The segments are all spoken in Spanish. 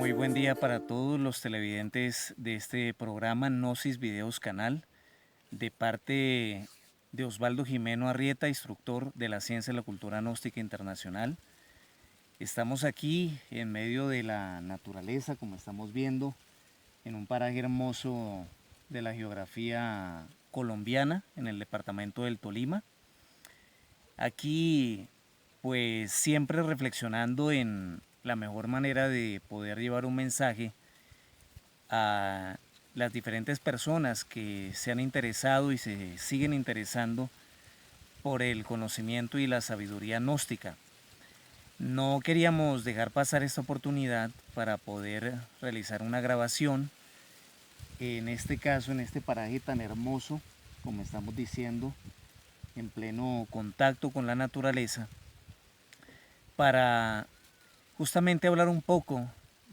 Muy buen día para todos los televidentes de este programa Gnosis Videos Canal, de parte de Osvaldo Jimeno Arrieta, instructor de la Ciencia y la Cultura Gnóstica Internacional. Estamos aquí en medio de la naturaleza, como estamos viendo, en un paraje hermoso de la geografía colombiana, en el departamento del Tolima. Aquí, pues siempre reflexionando en la mejor manera de poder llevar un mensaje a las diferentes personas que se han interesado y se siguen interesando por el conocimiento y la sabiduría gnóstica. No queríamos dejar pasar esta oportunidad para poder realizar una grabación, en este caso en este paraje tan hermoso, como estamos diciendo, en pleno contacto con la naturaleza, para justamente hablar un poco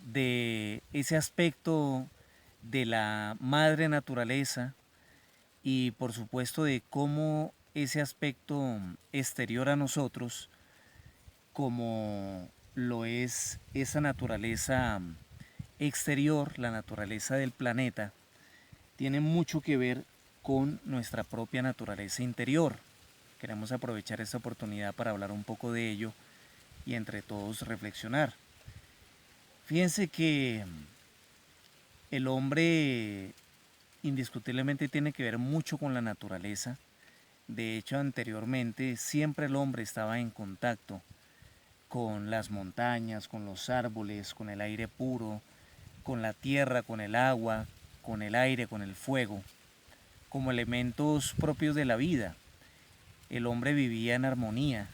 de ese aspecto de la madre naturaleza y por supuesto de cómo ese aspecto exterior a nosotros, como lo es esa naturaleza exterior, la naturaleza del planeta, tiene mucho que ver con nuestra propia naturaleza interior. Queremos aprovechar esta oportunidad para hablar un poco de ello y entre todos reflexionar. Fíjense que el hombre indiscutiblemente tiene que ver mucho con la naturaleza. De hecho, anteriormente siempre el hombre estaba en contacto con las montañas, con los árboles, con el aire puro, con la tierra, con el agua, con el aire, con el fuego, como elementos propios de la vida. El hombre vivía en armonía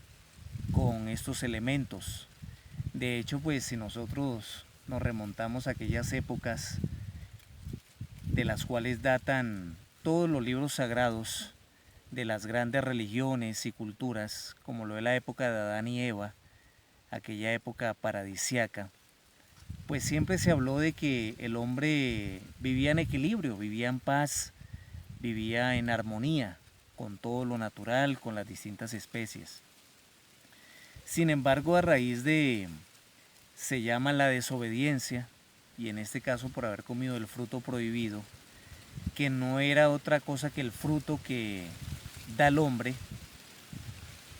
con estos elementos. De hecho, pues si nosotros nos remontamos a aquellas épocas de las cuales datan todos los libros sagrados de las grandes religiones y culturas, como lo de la época de Adán y Eva, aquella época paradisiaca, pues siempre se habló de que el hombre vivía en equilibrio, vivía en paz, vivía en armonía con todo lo natural, con las distintas especies. Sin embargo, a raíz de, se llama la desobediencia, y en este caso por haber comido el fruto prohibido, que no era otra cosa que el fruto que da el hombre,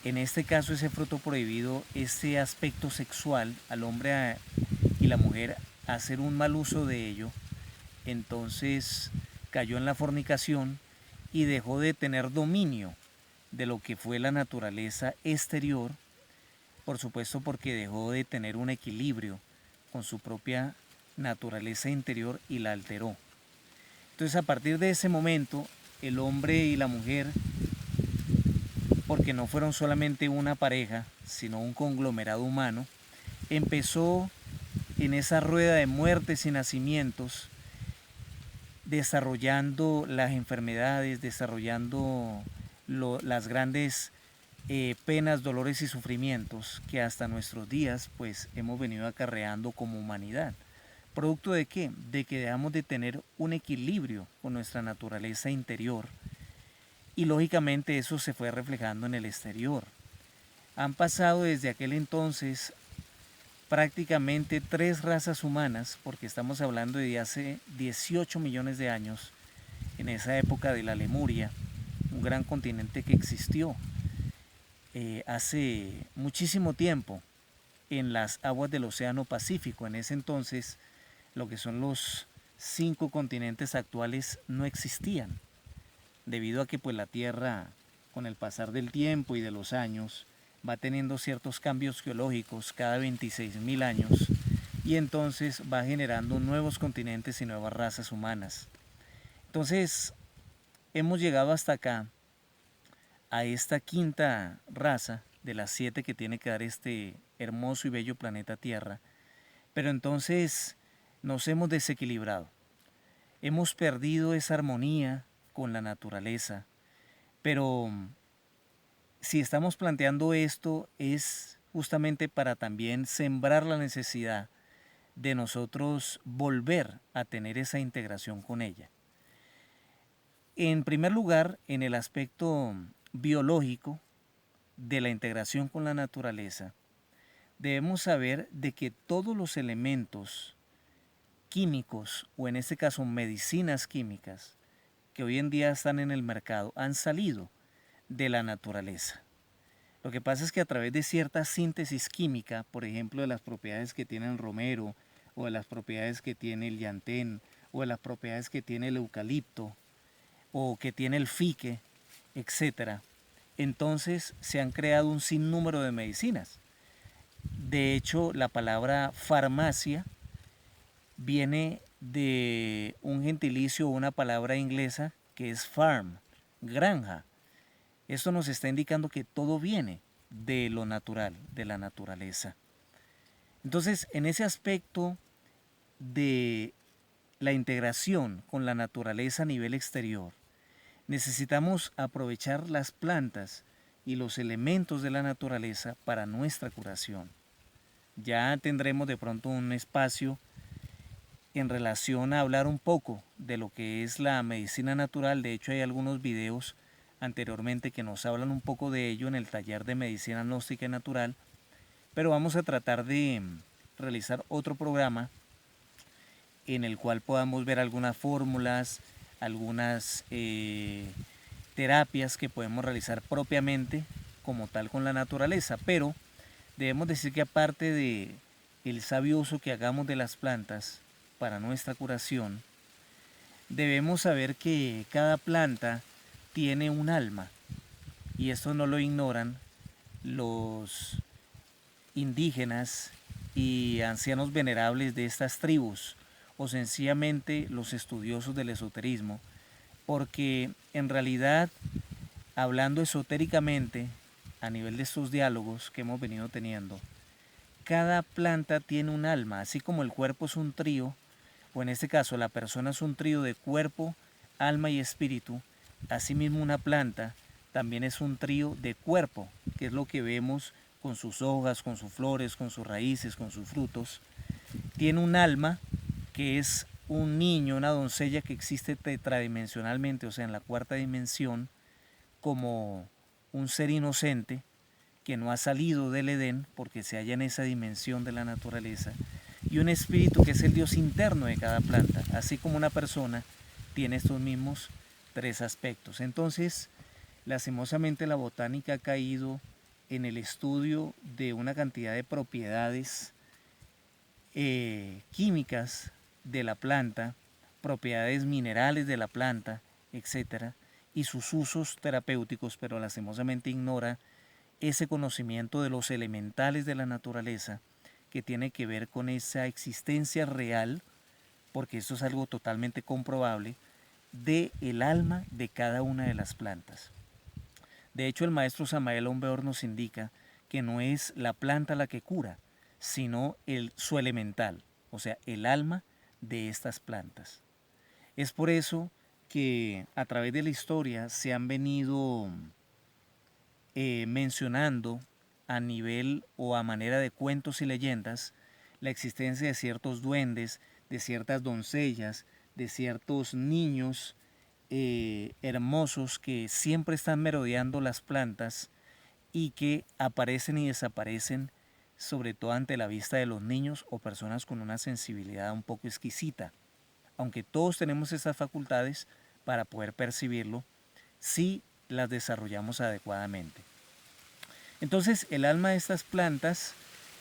en este caso ese fruto prohibido, ese aspecto sexual al hombre y la mujer hacer un mal uso de ello, entonces cayó en la fornicación y dejó de tener dominio de lo que fue la naturaleza exterior, por supuesto porque dejó de tener un equilibrio con su propia naturaleza interior y la alteró. Entonces a partir de ese momento, el hombre y la mujer, porque no fueron solamente una pareja, sino un conglomerado humano, empezó en esa rueda de muertes y nacimientos, desarrollando las enfermedades, desarrollando las grandes penas, dolores y sufrimientos que hasta nuestros días pues hemos venido acarreando como humanidad. ¿Producto de qué? De que dejamos de tener un equilibrio con nuestra naturaleza interior y lógicamente eso se fue reflejando en el exterior. Han pasado desde aquel entonces prácticamente 3 razas humanas, porque estamos hablando de hace 18 millones de años, en esa época de la Lemuria, un gran continente que existió hace muchísimo tiempo en las aguas del Océano Pacífico. En ese entonces, lo que son los 5 continentes actuales no existían, debido a que pues la Tierra, con el pasar del tiempo y de los años, va teniendo ciertos cambios geológicos cada 26.000 años y entonces va generando nuevos continentes y nuevas razas humanas. Entonces hemos llegado hasta acá, a esta quinta raza de las 7 que tiene que dar este hermoso y bello planeta Tierra, pero entonces nos hemos desequilibrado, hemos perdido esa armonía con la naturaleza, pero si estamos planteando esto es justamente para también sembrar la necesidad de nosotros volver a tener esa integración con ella. En primer lugar, en el aspecto biológico de la integración con la naturaleza, debemos saber de que todos los elementos químicos, o en este caso medicinas químicas, que hoy en día están en el mercado, han salido de la naturaleza. Lo que pasa es que a través de cierta síntesis química, por ejemplo, de las propiedades que tiene el romero, o de las propiedades que tiene el llantén, o de las propiedades que tiene el eucalipto, o que tiene el fique, etc., entonces se han creado un sinnúmero de medicinas. De hecho, la palabra farmacia viene de un gentilicio o una palabra inglesa que es farm, granja. Esto nos está indicando que todo viene de lo natural, de la naturaleza. Entonces, en ese aspecto de la integración con la naturaleza a nivel exterior, necesitamos aprovechar las plantas y los elementos de la naturaleza para nuestra curación. Ya tendremos de pronto un espacio en relación a hablar un poco de lo que es la medicina natural. De hecho, hay algunos videos anteriormente que nos hablan un poco de ello en el taller de medicina gnóstica y natural, pero vamos a tratar de realizar otro programa en el cual podamos ver algunas fórmulas, algunas terapias que podemos realizar propiamente como tal con la naturaleza, pero debemos decir que aparte de el sabio uso que hagamos de las plantas para nuestra curación, debemos saber que cada planta tiene un alma, y esto no lo ignoran los indígenas y ancianos venerables de estas tribus, o sencillamente los estudiosos del esoterismo, porque en realidad, hablando esotéricamente a nivel de estos diálogos que hemos venido teniendo, cada planta tiene un alma, así como el cuerpo es un trío, o en este caso la persona es un trío de cuerpo, alma y espíritu. Asimismo, una planta también es un trío de cuerpo, que es lo que vemos con sus hojas, con sus flores, con sus raíces, con sus frutos. Tiene un alma, que es un niño, una doncella que existe tetradimensionalmente, o sea, en la cuarta dimensión, como un ser inocente que no ha salido del Edén porque se halla en esa dimensión de la naturaleza, y un espíritu que es el Dios interno de cada planta, así como una persona tiene estos mismos tres aspectos. Entonces, lastimosamente la botánica ha caído en el estudio de una cantidad de propiedades químicas de la planta, propiedades minerales de la planta, etcétera, y sus usos terapéuticos, pero lastimosamente ignora ese conocimiento de los elementales de la naturaleza que tiene que ver con esa existencia real, porque esto es algo totalmente comprobable, de el alma de cada una de las plantas. De hecho, el maestro Samael Aumbeor nos indica que no es la planta la que cura, sino su elemental, o sea, el alma de estas plantas. Es por eso que a través de la historia se han venido mencionando a nivel o a manera de cuentos y leyendas la existencia de ciertos duendes, de ciertas doncellas, de ciertos niños hermosos que siempre están merodeando las plantas y que aparecen y desaparecen, sobre todo ante la vista de los niños o personas con una sensibilidad un poco exquisita. Aunque todos tenemos esas facultades para poder percibirlo, si las desarrollamos adecuadamente. Entonces, el alma de estas plantas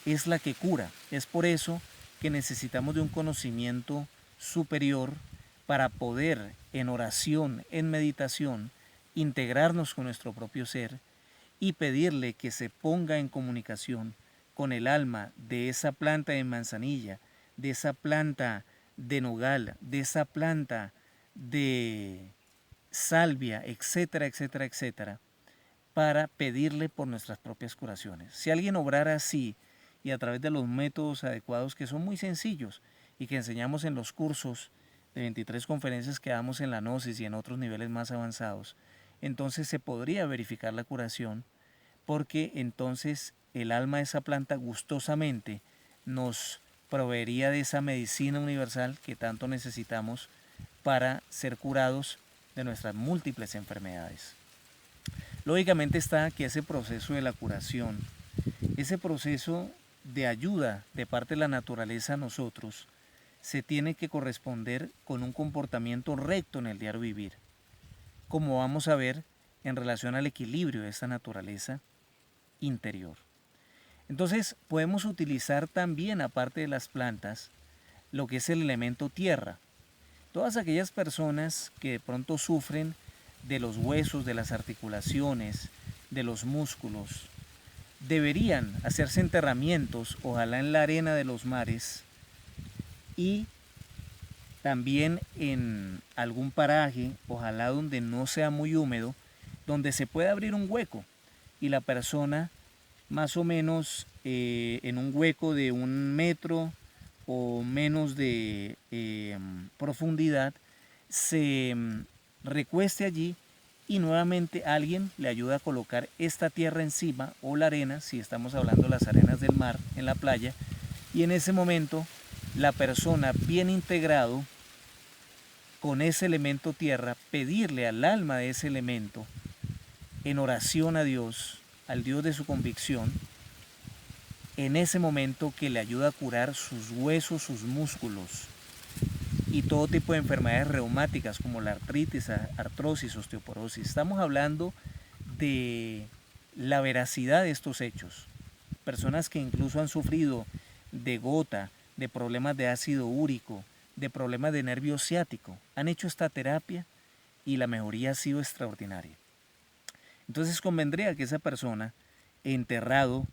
es la que cura. Es por eso que necesitamos de un conocimiento superior para poder, en oración, en meditación, integrarnos con nuestro propio ser y pedirle que se ponga en comunicación con el alma de esa planta de manzanilla, de esa planta de nogal, de esa planta de salvia, etcétera, etcétera, etcétera, para pedirle por nuestras propias curaciones. Si alguien obrara así y a través de los métodos adecuados, que son muy sencillos y que enseñamos en los cursos de 23 conferencias que damos en la Gnosis y en otros niveles más avanzados, entonces se podría verificar la curación, porque entonces el alma de esa planta gustosamente nos proveería de esa medicina universal que tanto necesitamos para ser curados de nuestras múltiples enfermedades. Lógicamente está que ese proceso de la curación, ese proceso de ayuda de parte de la naturaleza a nosotros, se tiene que corresponder con un comportamiento recto en el diario vivir, como vamos a ver en relación al equilibrio de esta naturaleza interior. Entonces podemos utilizar también, aparte de las plantas, lo que es el elemento tierra. Todas aquellas personas que de pronto sufren de los huesos, de las articulaciones, de los músculos, deberían hacerse enterramientos, ojalá en la arena de los mares y también en algún paraje, ojalá donde no sea muy húmedo, donde se pueda abrir un hueco y la persona más o menos en un hueco de 1 metro o menos de profundidad se recueste allí y nuevamente alguien le ayuda a colocar esta tierra encima o la arena, si estamos hablando de las arenas del mar en la playa, y en ese momento la persona bien integrado con ese elemento tierra, pedirle al alma de ese elemento en oración a Dios, al Dios de su convicción, en ese momento que le ayuda a curar sus huesos, sus músculos y todo tipo de enfermedades reumáticas como la artritis, artrosis, osteoporosis. Estamos hablando de la veracidad de estos hechos. Personas que incluso han sufrido de gota, de problemas de ácido úrico, de problemas de nervio ciático, han hecho esta terapia y la mejoría ha sido extraordinaria. Entonces convendría que esa persona, enterrado,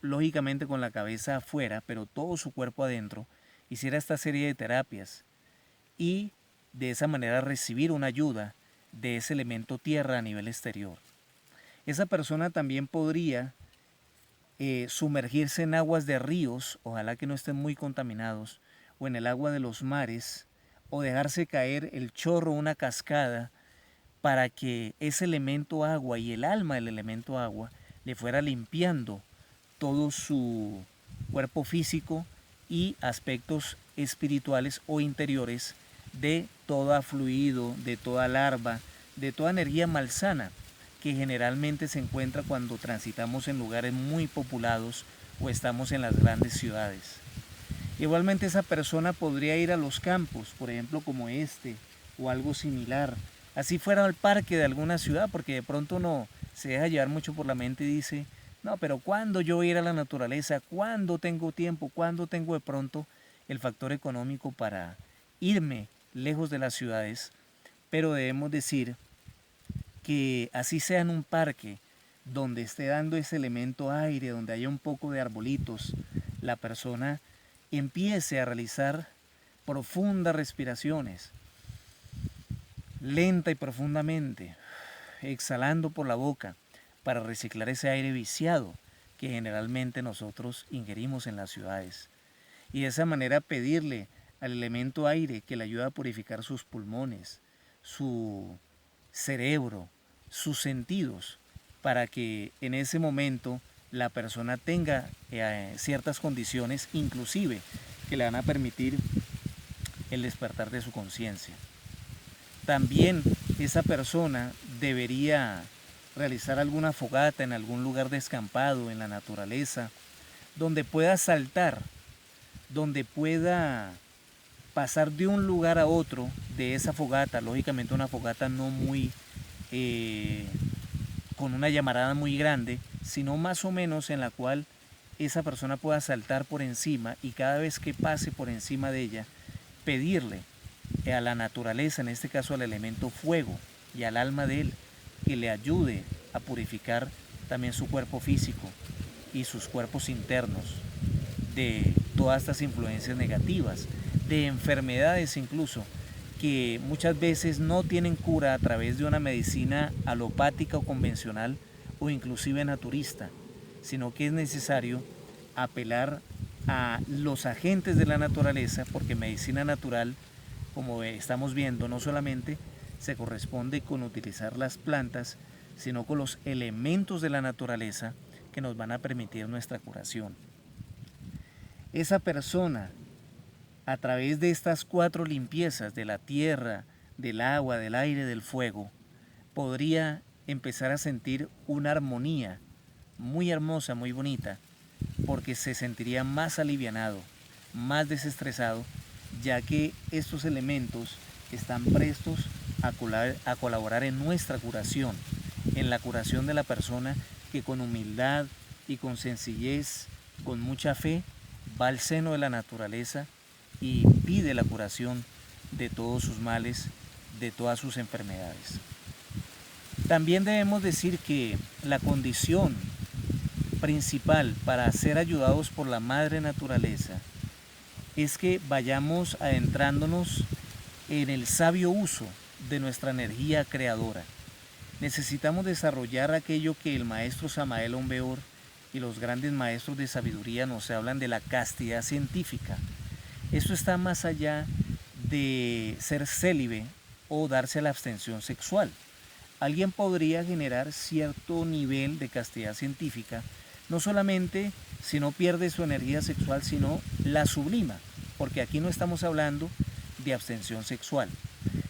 lógicamente con la cabeza afuera, pero todo su cuerpo adentro, hiciera esta serie de terapias y de esa manera recibir una ayuda de ese elemento tierra a nivel exterior. Esa persona también podría sumergirse en aguas de ríos, ojalá que no estén muy contaminados, o en el agua de los mares, o dejarse caer el chorro, una cascada, para que ese elemento agua y el alma del elemento agua le fuera limpiando todo su cuerpo físico y aspectos espirituales o interiores de todo fluido, de toda larva, de toda energía malsana que generalmente se encuentra cuando transitamos en lugares muy populados o estamos en las grandes ciudades. Igualmente esa persona podría ir a los campos, por ejemplo como este o algo similar, así fuera al parque de alguna ciudad, porque de pronto uno se deja llevar mucho por la mente y dice, no, pero ¿cuándo yo voy a ir a la naturaleza? ¿Cuándo tengo tiempo? ¿Cuándo tengo de pronto el factor económico para irme lejos de las ciudades? Pero debemos decir que así sea en un parque donde esté dando ese elemento aire, donde haya un poco de arbolitos, la persona empiece a realizar profundas respiraciones, lenta y profundamente, exhalando por la boca para reciclar ese aire viciado que generalmente nosotros ingerimos en las ciudades. Y de esa manera pedirle al elemento aire que le ayude a purificar sus pulmones, su cerebro, sus sentidos, para que en ese momento la persona tenga ciertas condiciones, inclusive que le van a permitir el despertar de su conciencia. También esa persona debería realizar alguna fogata en algún lugar descampado, en la naturaleza, donde pueda saltar, donde pueda pasar de un lugar a otro de esa fogata, lógicamente una fogata no muy con una llamarada muy grande, sino más o menos en la cual esa persona pueda saltar por encima y cada vez que pase por encima de ella, pedirle a la naturaleza, en este caso al elemento fuego y al alma de él, que le ayude a purificar también su cuerpo físico y sus cuerpos internos de todas estas influencias negativas, de enfermedades incluso, que muchas veces no tienen cura a través de una medicina alopática o convencional o inclusive naturista, sino que es necesario apelar a los agentes de la naturaleza, porque medicina natural, como estamos viendo, no solamente se corresponde con utilizar las plantas, sino con los elementos de la naturaleza que nos van a permitir nuestra curación. Esa persona, a través de estas 4 limpiezas de la tierra, del agua, del aire, del fuego, podría empezar a sentir una armonía muy hermosa, muy bonita, porque se sentiría más alivianado, más desestresado ya que estos elementos están prestos a colaborar en nuestra curación, en la curación de la persona que con humildad y con sencillez, con mucha fe, va al seno de la naturaleza y pide la curación de todos sus males, de todas sus enfermedades. También debemos decir que la condición principal para ser ayudados por la madre naturaleza es que vayamos adentrándonos en el sabio uso de nuestra energía creadora. Necesitamos desarrollar aquello que el maestro Samael Aun Weor y los grandes maestros de sabiduría nos hablan de la castidad científica. Esto está más allá de ser célibe o darse a la abstención sexual. Alguien podría generar cierto nivel de castidad científica, no solamente si no pierde su energía sexual, sino la sublima, porque aquí no estamos hablando de abstención sexual.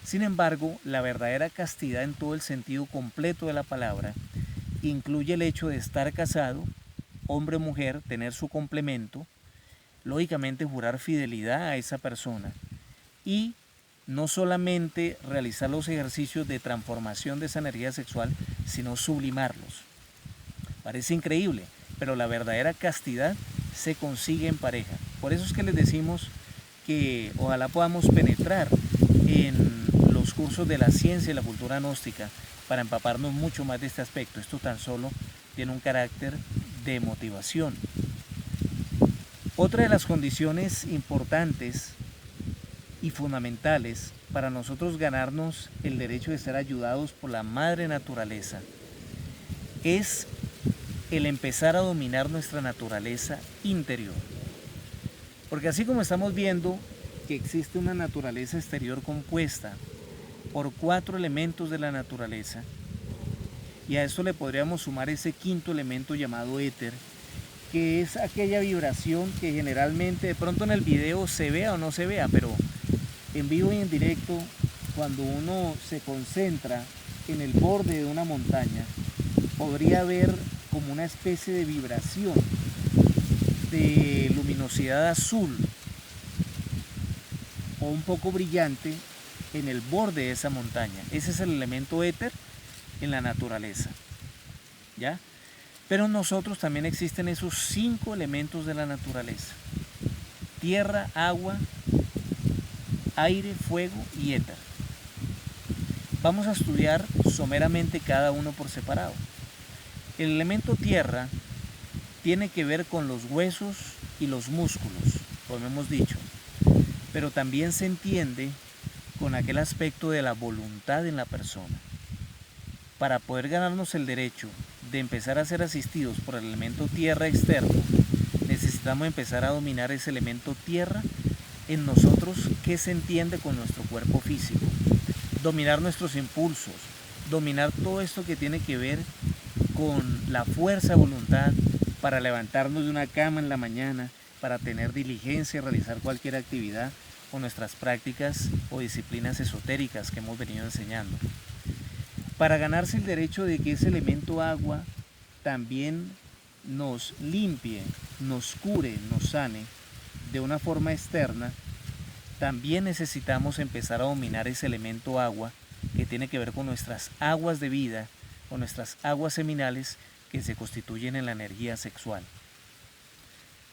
Sin embargo, la verdadera castidad en todo el sentido completo de la palabra incluye el hecho de estar casado, hombre o mujer, tener su complemento, lógicamente jurar fidelidad a esa persona y no solamente realizar los ejercicios de transformación de esa energía sexual, sino sublimarlos. Parece increíble, pero la verdadera castidad se consigue en pareja. Por eso es que les decimos que ojalá podamos penetrar en los cursos de la ciencia y la cultura gnóstica para empaparnos mucho más de este aspecto. Esto tan solo tiene un carácter de motivación. Otra de las condiciones importantes y fundamentales para nosotros ganarnos el derecho de ser ayudados por la madre naturaleza es el empezar a dominar nuestra naturaleza interior. Porque así como estamos viendo que existe una naturaleza exterior compuesta por 4 elementos de la naturaleza, y a esto le podríamos sumar ese quinto elemento llamado éter, que es aquella vibración que generalmente de pronto en el video se vea o no se vea, pero en vivo y en directo, cuando uno se concentra en el borde de una montaña, podría ver como una especie de vibración de luminosidad azul o un poco brillante en el borde de esa montaña. Ese es el elemento éter en la naturaleza, ¿ya? Pero en nosotros también existen esos 5 elementos de la naturaleza: tierra, agua, aire, fuego y éter. Vamos a estudiar someramente cada uno por separado. El elemento tierra tiene que ver con los huesos y los músculos, como hemos dicho, pero también se entiende con aquel aspecto de la voluntad en la persona. Para poder ganarnos el derecho de empezar a ser asistidos por el elemento tierra externo, necesitamos empezar a dominar ese elemento tierra en nosotros, que se entiende con nuestro cuerpo físico. Dominar nuestros impulsos, dominar todo esto que tiene que ver con la fuerza de voluntad para levantarnos de una cama en la mañana, para tener diligencia, realizar cualquier actividad, o nuestras prácticas o disciplinas esotéricas que hemos venido enseñando. Para ganarse el derecho de que ese elemento agua también nos limpie, nos cure, nos sane de una forma externa, también necesitamos empezar a dominar ese elemento agua que tiene que ver con nuestras aguas de vida, con nuestras aguas seminales que se constituyen en la energía sexual,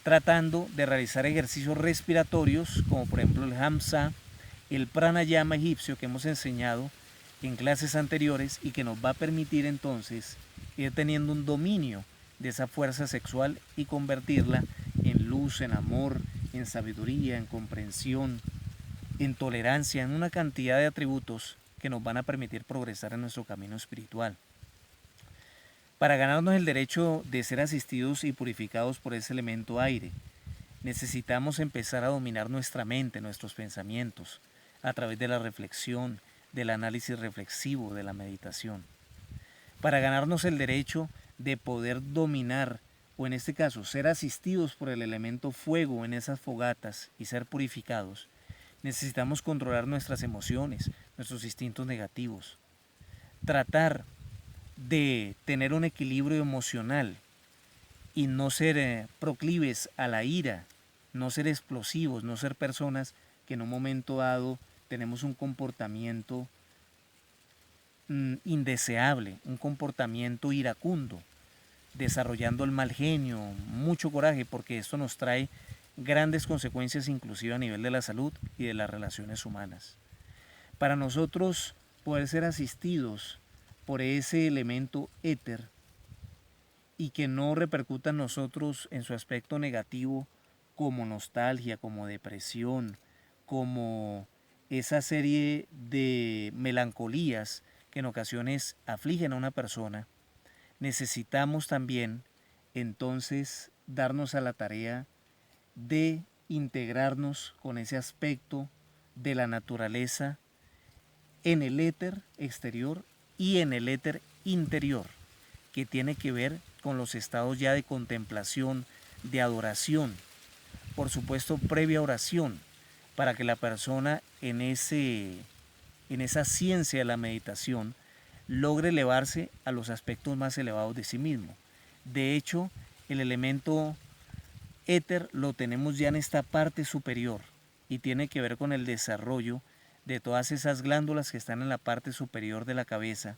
tratando de realizar ejercicios respiratorios como por ejemplo el Hamsa, el pranayama egipcio que hemos enseñado en clases anteriores y que nos va a permitir entonces ir teniendo un dominio de esa fuerza sexual y convertirla en luz, en amor, en sabiduría, en comprensión, en tolerancia, en una cantidad de atributos que nos van a permitir progresar en nuestro camino espiritual. Para ganarnos el derecho de ser asistidos y purificados por ese elemento aire, necesitamos empezar a dominar nuestra mente, nuestros pensamientos, a través de la reflexión, del análisis reflexivo, de la meditación. Para ganarnos el derecho de poder dominar, o en este caso, ser asistidos por el elemento fuego en esas fogatas y ser purificados, necesitamos controlar nuestras emociones, nuestros instintos negativos. Tratar de tener un equilibrio emocional y no ser proclives a la ira, no ser explosivos, no ser personas que en un momento dado tenemos un comportamiento indeseable, un comportamiento iracundo, desarrollando el mal genio, mucho coraje, porque esto nos trae grandes consecuencias inclusive a nivel de la salud y de las relaciones humanas. Para nosotros poder ser asistidos por ese elemento éter y que no repercuta en nosotros en su aspecto negativo como nostalgia, como depresión, como esa serie de melancolías que en ocasiones afligen a una persona, necesitamos también entonces darnos a la tarea de integrarnos con ese aspecto de la naturaleza en el éter exterior y en el éter interior, que tiene que ver con los estados ya de contemplación, de adoración, por supuesto previa oración, para que la persona en esa ciencia de la meditación logre elevarse a los aspectos más elevados de sí mismo. De hecho, el elemento éter lo tenemos ya en esta parte superior y tiene que ver con el desarrollo de todas esas glándulas que están en la parte superior de la cabeza,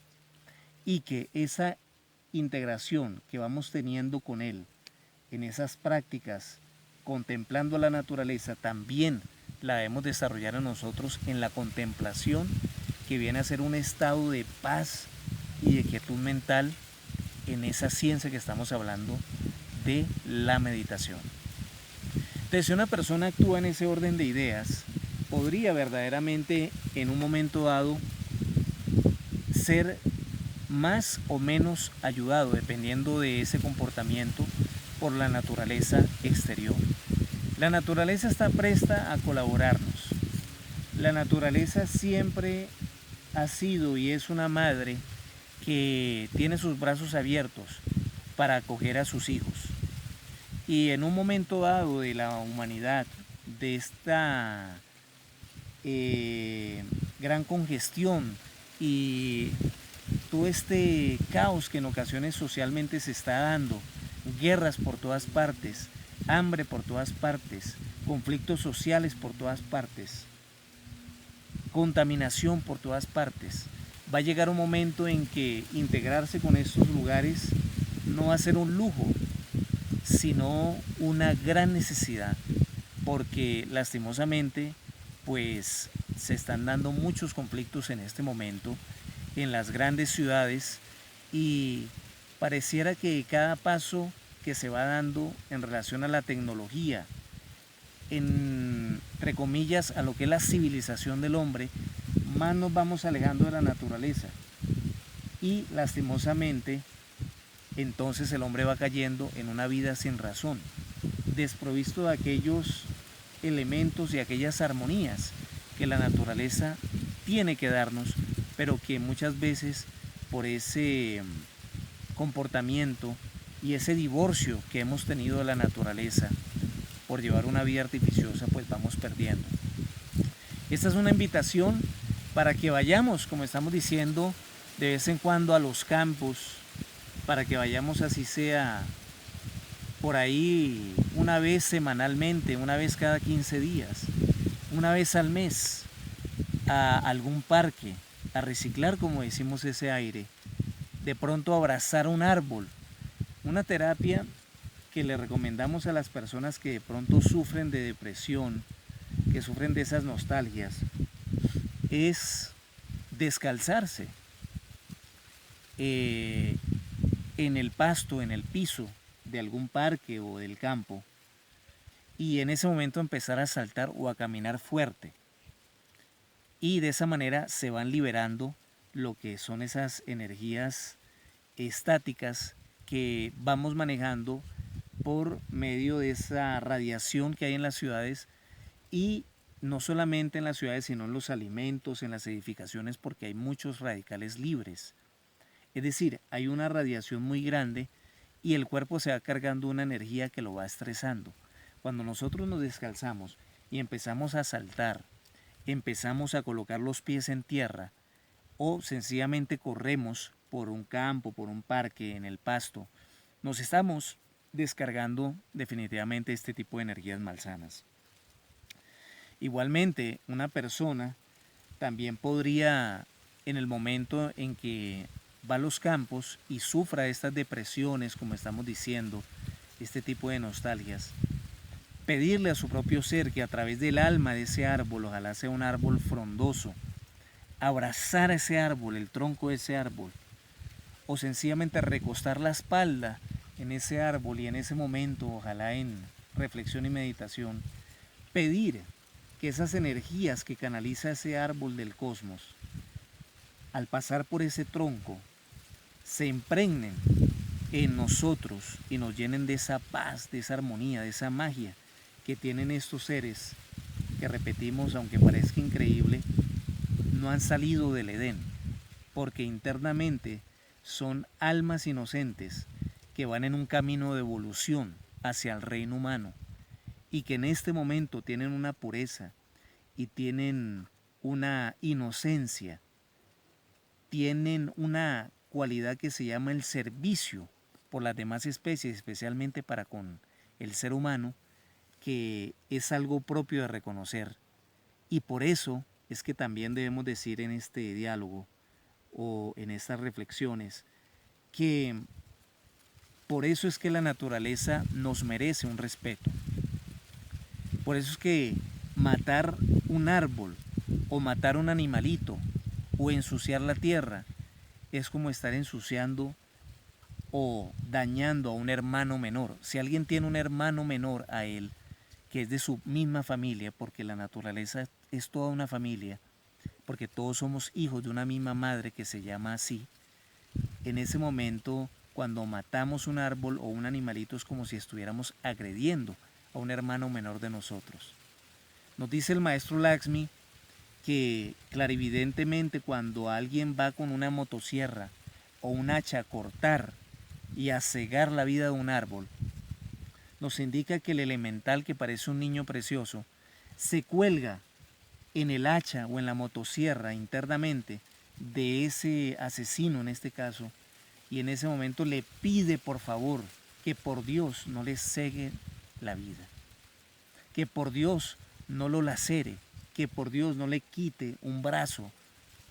y que esa integración que vamos teniendo con él en esas prácticas, contemplando la naturaleza, también la debemos desarrollar en nosotros en la contemplación, que viene a ser un estado de paz y de quietud mental en esa ciencia que estamos hablando de la meditación. Entonces, si una persona actúa en ese orden de ideas, podría verdaderamente en un momento dado ser más o menos ayudado dependiendo de ese comportamiento por la naturaleza exterior. La naturaleza está presta a colaborarnos. La naturaleza siempre ha sido y es una madre que tiene sus brazos abiertos para acoger a sus hijos. Y en un momento dado de la humanidad, de esta gran congestión y todo este caos que en ocasiones socialmente se está dando, guerras por todas partes, hambre por todas partes, conflictos sociales por todas partes, contaminación por todas partes, va a llegar un momento en que integrarse con estos lugares no va a ser un lujo, sino una gran necesidad, porque lastimosamente pues se están dando muchos conflictos en este momento en las grandes ciudades, y pareciera que cada paso que se va dando en relación a la tecnología, entre comillas, a lo que es la civilización del hombre, más nos vamos alejando de la naturaleza, y lastimosamente entonces el hombre va cayendo en una vida sin razón, desprovisto de aquellos elementos y aquellas armonías que la naturaleza tiene que darnos, pero que muchas veces por ese comportamiento y ese divorcio que hemos tenido de la naturaleza por llevar una vida artificiosa, pues vamos perdiendo. Esta es una invitación para que vayamos, como estamos diciendo, de vez en cuando a los campos, para que vayamos así sea por ahí una vez semanalmente, una vez cada 15 días, una vez al mes, a algún parque, a reciclar, como decimos, ese aire, de pronto abrazar un árbol, una terapia que le recomendamos a las personas que de pronto sufren de depresión, que sufren de esas nostalgias, es descalzarse en el pasto, en el piso de algún parque o del campo, y en ese momento empezar a saltar o a caminar fuerte, y de esa manera se van liberando lo que son esas energías estáticas que vamos manejando por medio de esa radiación que hay en las ciudades, y no solamente en las ciudades, sino en los alimentos, en las edificaciones, porque hay muchos radicales libres. Es decir, hay una radiación muy grande y el cuerpo se va cargando una energía que lo va estresando. Cuando nosotros nos descalzamos y empezamos a saltar, empezamos a colocar los pies en tierra o sencillamente corremos por un campo, por un parque, en el pasto, nos estamos descargando definitivamente este tipo de energías malsanas. Igualmente, una persona también podría, en el momento en que va a los campos y sufra estas depresiones, como estamos diciendo, este tipo de nostalgias, pedirle a su propio ser que a través del alma de ese árbol, ojalá sea un árbol frondoso, abrazar a ese árbol, el tronco de ese árbol, o sencillamente recostar la espalda en ese árbol y en ese momento, ojalá en reflexión y meditación, pedir que esas energías que canaliza ese árbol del cosmos, al pasar por ese tronco, se impregnen en nosotros y nos llenen de esa paz, de esa armonía, de esa magia que tienen estos seres que, repetimos, aunque parezca increíble, no han salido del Edén, porque internamente son almas inocentes que van en un camino de evolución hacia el reino humano y que en este momento tienen una pureza y tienen una inocencia, tienen una cualidad que se llama el servicio por las demás especies, especialmente para con el ser humano, que es algo propio de reconocer. Y por eso es que también debemos decir en este diálogo o en estas reflexiones que por eso es que la naturaleza nos merece un respeto. Por eso es que matar un árbol o matar un animalito o ensuciar la tierra es como estar ensuciando o dañando a un hermano menor. Si alguien tiene un hermano menor a él, que es de su misma familia, porque la naturaleza es toda una familia, porque todos somos hijos de una misma madre que se llama así, en ese momento, cuando matamos un árbol o un animalito, es como si estuviéramos agrediendo a un hermano menor de nosotros. Nos dice el maestro Lakshmi que clarividentemente cuando alguien va con una motosierra o un hacha a cortar y a cegar la vida de un árbol, nos indica que el elemental, que parece un niño precioso, se cuelga en el hacha o en la motosierra internamente de ese asesino en este caso, y en ese momento le pide por favor que por Dios no le cegue la vida, que por Dios no lo lacere, que por Dios no le quite un brazo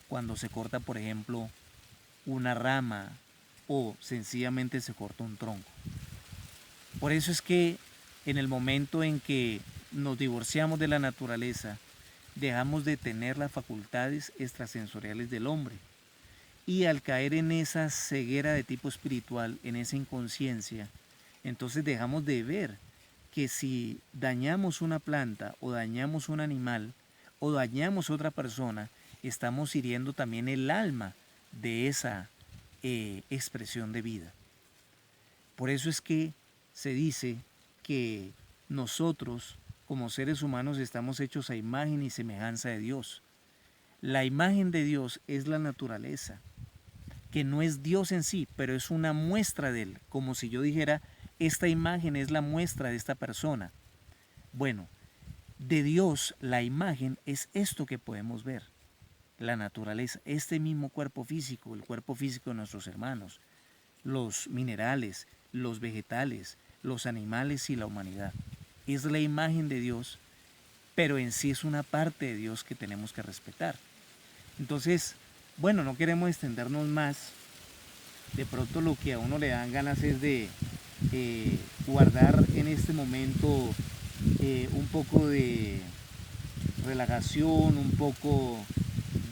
cuando se corta, por ejemplo, una rama o sencillamente se corta un tronco. Por eso es que en el momento en que nos divorciamos de la naturaleza, dejamos de tener las facultades extrasensoriales del hombre. Y al caer en esa ceguera de tipo espiritual, en esa inconsciencia, entonces dejamos de ver que si dañamos una planta o dañamos un animal o dañamos otra persona, estamos hiriendo también el alma de esa expresión de vida. Por eso es que se dice que nosotros como seres humanos estamos hechos a imagen y semejanza de Dios. La imagen de Dios es la naturaleza, que no es Dios en sí, pero es una muestra de Él, como si yo dijera, esta imagen es la muestra de esta persona. Bueno, de Dios la imagen es esto que podemos ver, la naturaleza, este mismo cuerpo físico, el cuerpo físico de nuestros hermanos, los minerales, los vegetales, los animales y la humanidad. Es la imagen de Dios, pero en sí es una parte de Dios que tenemos que respetar. Entonces, bueno, no queremos extendernos más. De pronto lo que a uno le dan ganas es de guardar en este momento un poco de relajación, un poco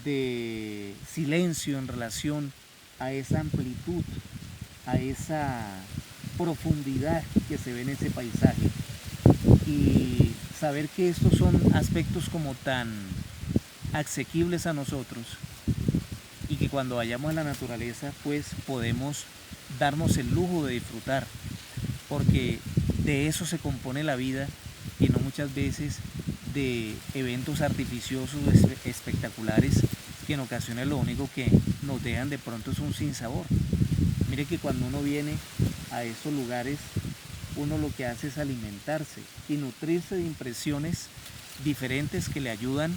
de silencio en relación a esa amplitud, a esa profundidad que se ve en ese paisaje, y saber que estos son aspectos como tan asequibles a nosotros y que cuando vayamos a la naturaleza pues podemos darnos el lujo de disfrutar, porque de eso se compone la vida y no muchas veces de eventos artificiosos espectaculares que en ocasiones lo único que nos dejan de pronto es un sinsabor. Mire que cuando uno viene a esos lugares, uno lo que hace es alimentarse y nutrirse de impresiones diferentes que le ayudan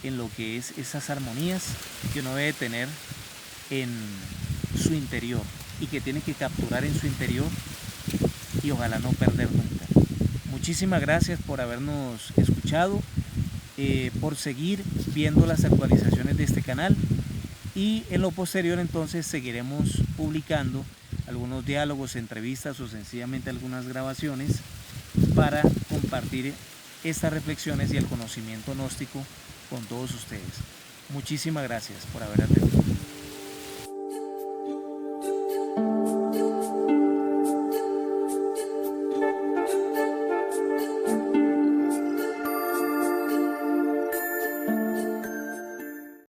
en lo que es esas armonías que uno debe tener en su interior y que tiene que capturar en su interior y ojalá no perder nunca. Muchísimas gracias por habernos escuchado por seguir viendo las actualizaciones de este canal, y en lo posterior entonces seguiremos publicando algunos diálogos, entrevistas o sencillamente algunas grabaciones para compartir estas reflexiones y el conocimiento gnóstico con todos ustedes. Muchísimas gracias por haber atendido.